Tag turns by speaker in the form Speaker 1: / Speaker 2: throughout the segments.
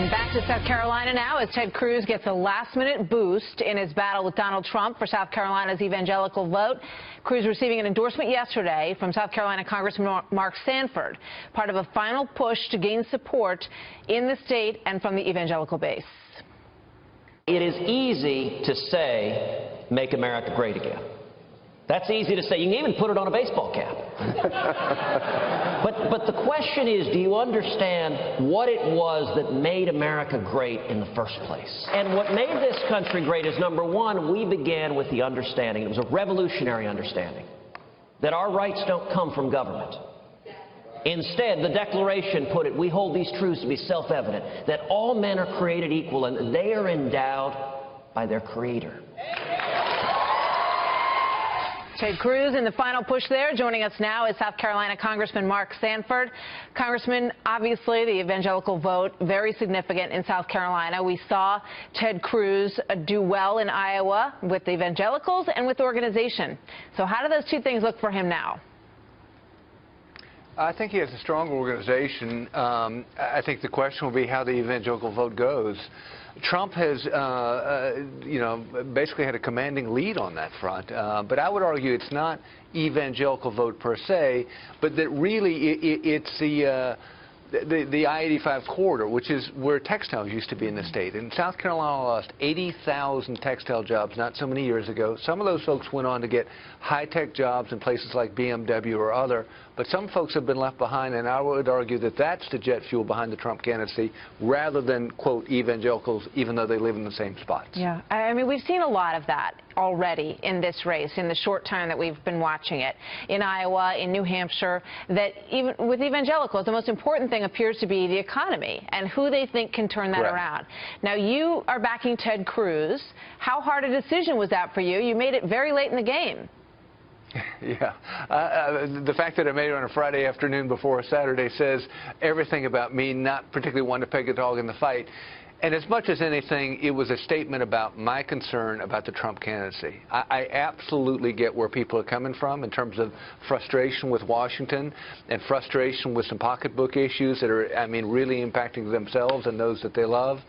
Speaker 1: Back to South Carolina now as Ted Cruz gets a last-minute boost in his battle with Donald Trump for South Carolina's evangelical vote. Cruz receiving an endorsement yesterday from South Carolina Congressman Mark Sanford, part of a final push to gain support in the state and from the evangelical base.
Speaker 2: It is easy to say, make America great again. That's easy to say. You can even put it on a baseball cap. But the question is, do you understand what it was that made America great in the first place? And what made this country great is, number one, we began with the understanding, it was a revolutionary understanding, that our rights don't come from government. Instead, the Declaration put it, we hold these truths to be self-evident, that all men are created equal and they are endowed by their Creator.
Speaker 1: Ted Cruz in the final push there. Joining us now is South Carolina Congressman Mark Sanford. Congressman, obviously the evangelical vote, very significant in South Carolina. We saw Ted Cruz do well in Iowa with the evangelicals and with the organization. So how do those two things look for him now?
Speaker 3: I think he has a strong organization. I think the question will be how the evangelical vote goes. Trump has, basically had a commanding lead on that front. But I would argue it's not evangelical vote per se, but that really it's the I-85 corridor, which is where textiles used to be in the state. And South Carolina lost 80,000 textile jobs not so many years ago. Some of those folks went on to get high-tech jobs in places like BMW or other, but some folks have been left behind, and I would argue that that's the jet fuel behind the Trump candidacy rather than, quote, evangelicals, even though they live in the same spots.
Speaker 1: Yeah, I mean, we've seen a lot of that already in this race, in the short time that we've been watching it. In Iowa, in New Hampshire, that even with evangelicals, the most important thing appears to be the economy and who they think can turn that around. Now, you are backing Ted Cruz. How hard a decision was that for you? You made it very late in the game.
Speaker 3: Yeah. The fact that I made it on a Friday afternoon before a Saturday says everything about me not particularly wanting to peg a dog in the fight. And as much as anything, it was a statement about my concern about the Trump candidacy. I absolutely get where people are coming from in terms of frustration with Washington and frustration with some pocketbook issues that are, I mean, really impacting themselves and those that they love.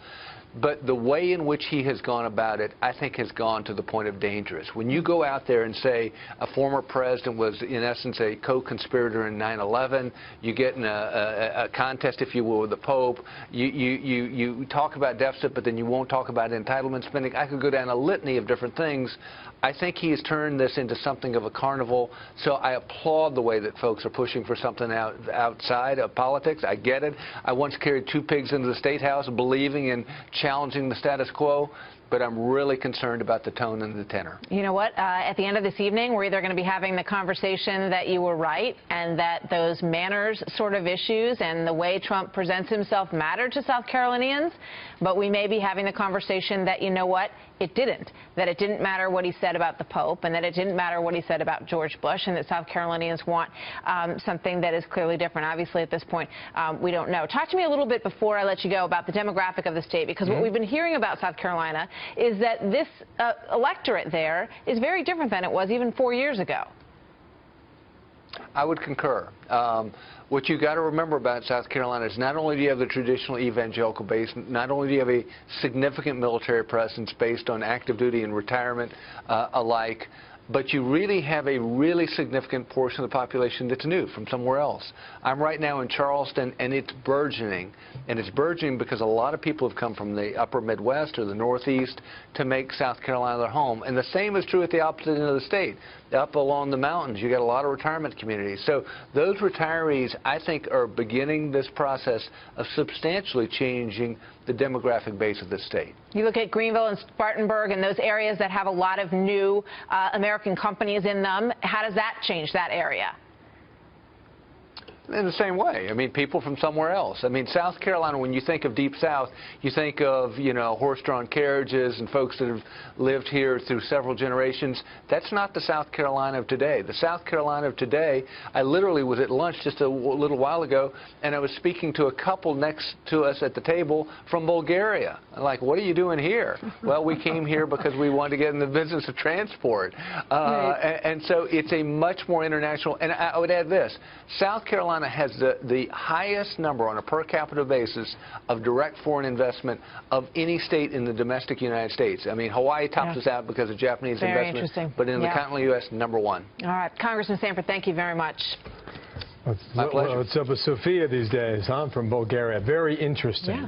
Speaker 3: But the way in which he has gone about it, I think, has gone to the point of dangerous. When you go out there and say a former president was, in essence, a co-conspirator in 9/11, you get in a contest, if you will, with the Pope, you talk about deficit, but then you won't talk about entitlement spending. I could go down a litany of different things. I think he has turned this into something of a carnival, so I applaud the way that folks are pushing for something outside of politics. I get it. I once carried 2 pigs into the State House believing in challenging the status quo, but I'm really concerned about the tone and the tenor. You know what? At the end of this evening, we're either going to be having the conversation that you were right and that those manners sort of issues and the way Trump presents himself matter to South Carolinians, but we may be having the conversation that, you know what, it didn't. That it didn't matter what he said about the Pope and that it didn't matter what he said about George Bush and that South Carolinians want something that is clearly different. Obviously, at this point, we don't know. Talk to me a little bit before I let you go about the demographic of the state, because what we've been hearing about South Carolina is that this electorate there is very different than it was even 4 years ago. I would concur. What you got to remember about South Carolina is not only do you have the traditional evangelical base, not only do you have a significant military presence based on active duty and retirement alike, but you really have a really significant portion of the population that's new from somewhere else. I'm right now in Charleston, and it's burgeoning. And it's burgeoning because a lot of people have come from the upper Midwest or the Northeast to make South Carolina their home. And the same is true at the opposite end of the state. Up along the mountains, you got a lot of retirement communities. So those retirees, I think, are beginning this process of substantially changing the demographic base of the state. You look at Greenville and Spartanburg and those areas that have a lot of new American companies in them. How does that change that area? In the same way. I mean, people from somewhere else. I mean, South Carolina, when you think of Deep South, you think of, you know, horse-drawn carriages and folks that have lived here through several generations. That's not the South Carolina of today. The South Carolina of today, I literally was at lunch just a little while ago, and I was speaking to a couple next to us at the table from Bulgaria. I'm like, what are you doing here? Well, we came here because we wanted to get in the business of transport. And so it's a much more international, and I would add this, South Carolina Montana has the highest number on a per capita basis of direct foreign investment of any state in the domestic United States. I mean, Hawaii tops us out because of Japanese
Speaker 1: Very
Speaker 3: investment,
Speaker 1: interesting.
Speaker 3: but in the continental U.S., #1.
Speaker 1: All right, Congressman Sanford, thank you very much.
Speaker 3: My pleasure.
Speaker 4: What's up with Sophia these days, huh? From Bulgaria. Very interesting.
Speaker 1: Yeah.